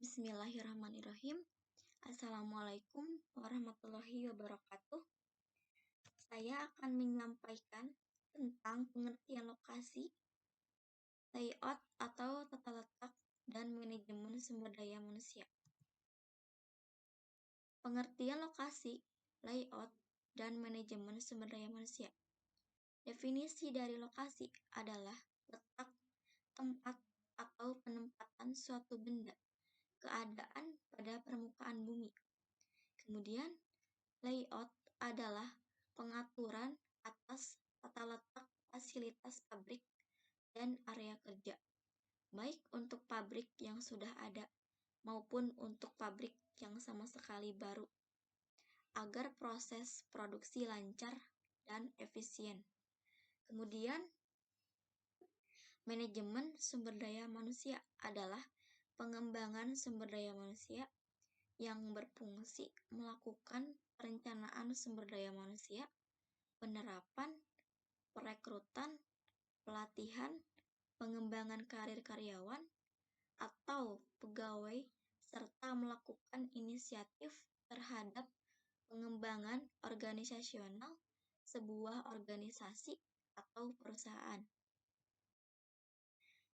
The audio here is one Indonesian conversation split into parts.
Bismillahirrahmanirrahim. Assalamualaikum warahmatullahi wabarakatuh. Saya akan menyampaikan tentang pengertian lokasi, layout atau tata letak, dan manajemen sumber daya manusia. Pengertian lokasi, layout, dan manajemen sumber daya manusia. Definisi dari lokasi adalah letak, tempat, atau penempatan suatu benda, keadaan pada permukaan bumi. Kemudian, layout adalah pengaturan atas tata letak fasilitas pabrik dan area kerja, baik untuk pabrik yang sudah ada maupun untuk pabrik yang sama sekali baru, agar proses produksi lancar dan efisien. Kemudian, manajemen sumber daya manusia adalah pengembangan sumber daya manusia yang berfungsi melakukan perencanaan sumber daya manusia, penerapan, perekrutan, pelatihan, pengembangan karir karyawan atau pegawai, serta melakukan inisiatif terhadap pengembangan organisasional sebuah organisasi atau perusahaan.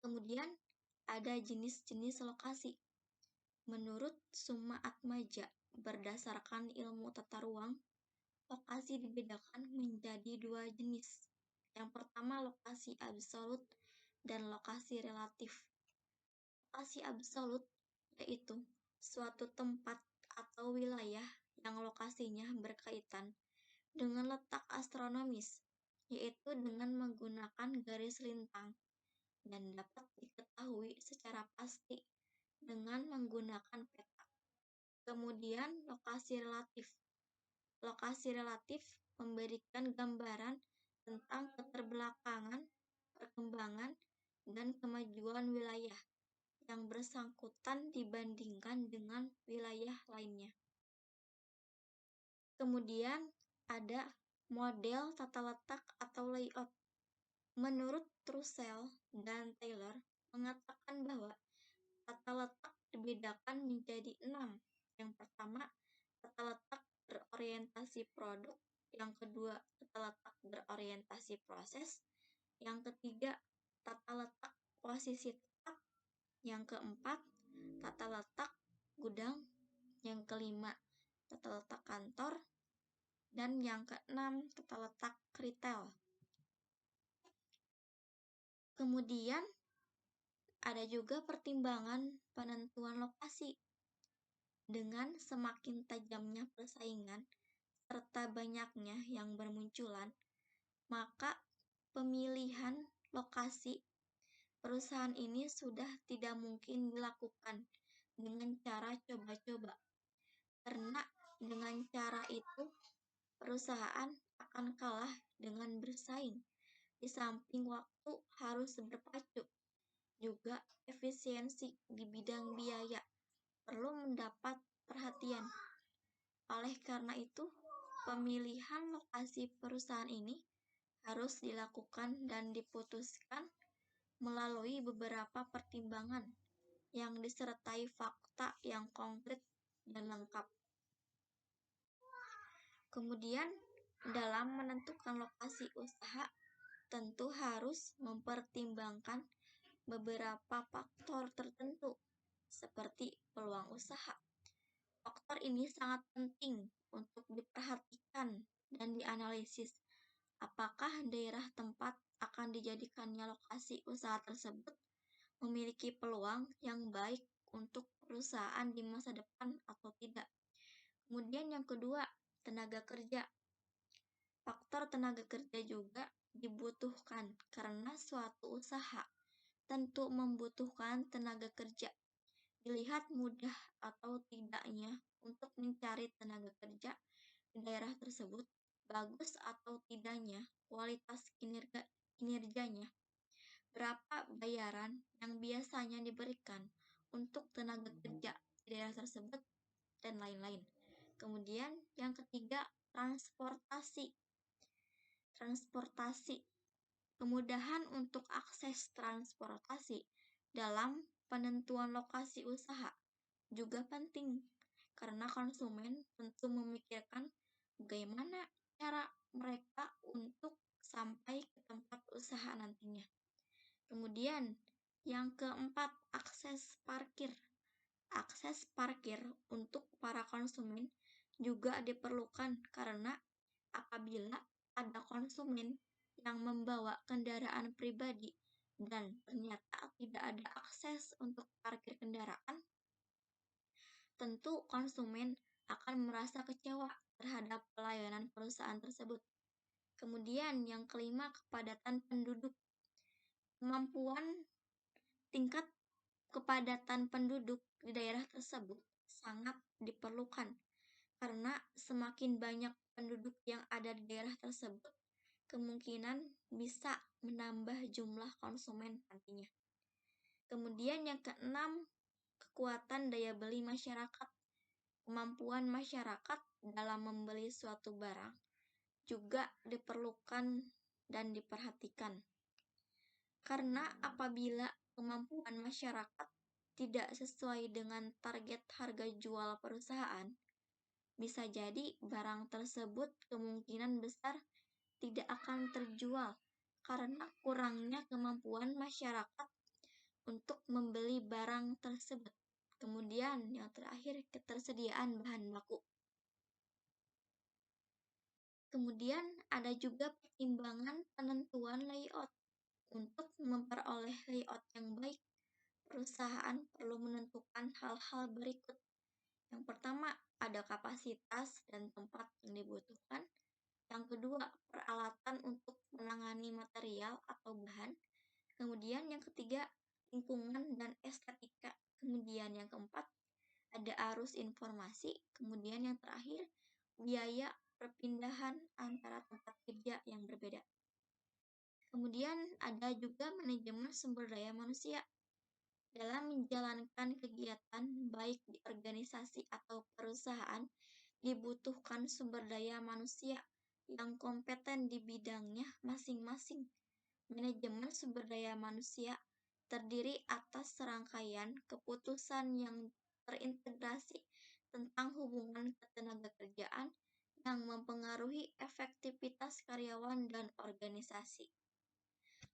Kemudian, ada jenis-jenis lokasi. Menurut Summa Atmaja, berdasarkan ilmu tata ruang, lokasi dibedakan menjadi dua jenis. Yang pertama, lokasi absolut dan lokasi relatif. Lokasi absolut yaitu suatu tempat atau wilayah yang lokasinya berkaitan dengan letak astronomis, yaitu dengan menggunakan garis lintang, dan dapat diketahui secara pasti dengan menggunakan peta. Kemudian, lokasi relatif. Lokasi relatif memberikan gambaran tentang keterbelakangan, perkembangan, dan kemajuan wilayah yang bersangkutan dibandingkan dengan wilayah lainnya. Kemudian, ada model tata letak atau layout. Menurut Trussell dan Taylor mengatakan bahwa tata letak dibedakan menjadi 6. Yang pertama, tata letak berorientasi produk. Yang kedua, tata letak berorientasi proses. Yang ketiga, tata letak posisi tetap. Yang keempat, tata letak gudang. Yang kelima, tata letak kantor. Dan yang keenam, tata letak retail. Kemudian, ada juga pertimbangan penentuan lokasi. Dengan semakin tajamnya persaingan serta banyaknya yang bermunculan, maka pemilihan lokasi perusahaan ini sudah tidak mungkin dilakukan dengan cara coba-coba. Karena dengan cara itu, perusahaan akan kalah dengan bersaing. Di samping waktu harus berpacu, juga efisiensi di bidang biaya perlu mendapat perhatian. Oleh karena itu, pemilihan lokasi perusahaan ini harus dilakukan dan diputuskan melalui beberapa pertimbangan yang disertai fakta yang konkret dan lengkap. Kemudian, dalam menentukan lokasi usaha, tentu harus mempertimbangkan beberapa faktor tertentu, seperti peluang usaha. Faktor ini sangat penting untuk diperhatikan dan dianalisis. Apakah daerah tempat akan dijadikannya lokasi usaha tersebut memiliki peluang yang baik untuk perusahaan di masa depan atau tidak. Kemudian yang kedua, tenaga kerja. Faktor tenaga kerja juga dibutuhkan karena suatu usaha tentu membutuhkan tenaga kerja. Dilihat mudah atau tidaknya untuk mencari tenaga kerja di daerah tersebut, bagus atau tidaknya kualitas kinerjanya, berapa bayaran yang biasanya diberikan untuk tenaga kerja di daerah tersebut, dan lain-lain. Kemudian yang ketiga, transportasi. Kemudahan untuk akses transportasi dalam penentuan lokasi usaha juga penting karena konsumen tentu memikirkan bagaimana cara mereka untuk sampai ke tempat usaha nantinya. Kemudian, yang keempat, akses parkir. Akses parkir untuk para konsumen juga diperlukan karena apabila ada konsumen yang membawa kendaraan pribadi dan ternyata tidak ada akses untuk parkir kendaraan, tentu konsumen akan merasa kecewa terhadap pelayanan perusahaan tersebut. Kemudian yang kelima, kepadatan penduduk. Kemampuan tingkat kepadatan penduduk di daerah tersebut sangat diperlukan karena semakin banyak penduduk yang ada di daerah tersebut, kemungkinan bisa menambah jumlah konsumen nantinya. Kemudian yang keenam, kekuatan daya beli masyarakat. Kemampuan masyarakat dalam membeli suatu barang juga diperlukan dan diperhatikan. Karena apabila kemampuan masyarakat tidak sesuai dengan target harga jual perusahaan, bisa jadi barang tersebut kemungkinan besar tidak akan terjual karena kurangnya kemampuan masyarakat untuk membeli barang tersebut. Kemudian yang terakhir, ketersediaan bahan baku. Kemudian ada juga pertimbangan penentuan layout. Untuk memperoleh layout yang baik, perusahaan perlu menentukan hal-hal berikut. Yang pertama, ada kapasitas dan tempat yang dibutuhkan. Yang kedua, peralatan untuk menangani material atau bahan. Kemudian yang ketiga, lingkungan dan estetika. Kemudian yang keempat, ada arus informasi. Kemudian yang terakhir, biaya perpindahan antara tempat kerja yang berbeda. Kemudian ada juga manajemen sumber daya manusia. Dalam menjalankan kegiatan baik di organisasi atau perusahaan, dibutuhkan sumber daya manusia yang kompeten di bidangnya masing-masing. Manajemen sumber daya manusia terdiri atas serangkaian keputusan yang terintegrasi tentang hubungan ketenagakerjaan yang mempengaruhi efektivitas karyawan dan organisasi.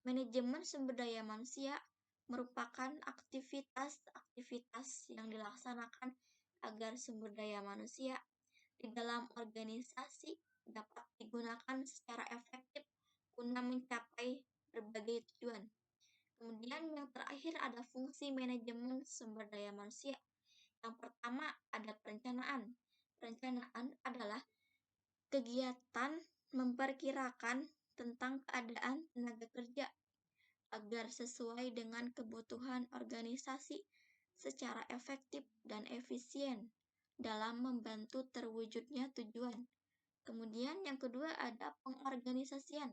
Manajemen sumber daya manusia merupakan aktivitas-aktivitas yang dilaksanakan agar sumber daya manusia di dalam organisasi dapat digunakan secara efektif guna mencapai berbagai tujuan. Kemudian yang terakhir ada fungsi manajemen sumber daya manusia. Yang pertama ada perencanaan. Perencanaan adalah kegiatan memperkirakan tentang keadaan tenaga kerja agar sesuai dengan kebutuhan organisasi secara efektif dan efisien dalam membantu terwujudnya tujuan. Kemudian yang kedua ada pengorganisasian.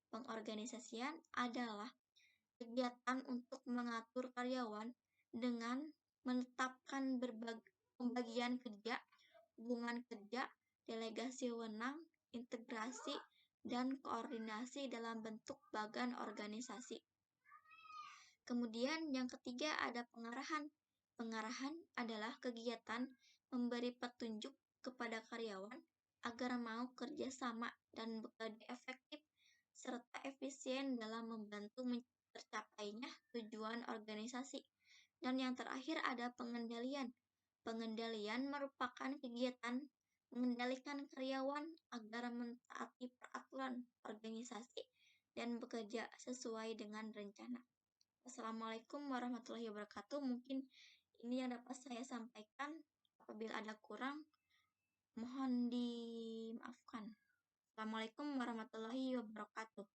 Pengorganisasian adalah kegiatan untuk mengatur karyawan dengan menetapkan pembagian kerja, hubungan kerja, delegasi wewenang, integrasi, dan koordinasi dalam bentuk bagan organisasi. Kemudian yang ketiga ada pengarahan. Pengarahan adalah kegiatan memberi petunjuk kepada karyawan agar mau kerja sama dan bekerja efektif serta efisien dalam membantu tercapainya tujuan organisasi. Dan yang terakhir ada pengendalian. Pengendalian merupakan kegiatan mengendalikan karyawan agar mentaati peraturan organisasi dan bekerja sesuai dengan rencana. Assalamualaikum warahmatullahi wabarakatuh. Mungkin ini yang dapat saya sampaikan. Apabila ada kurang, mohon dimaafkan. Assalamualaikum warahmatullahi wabarakatuh.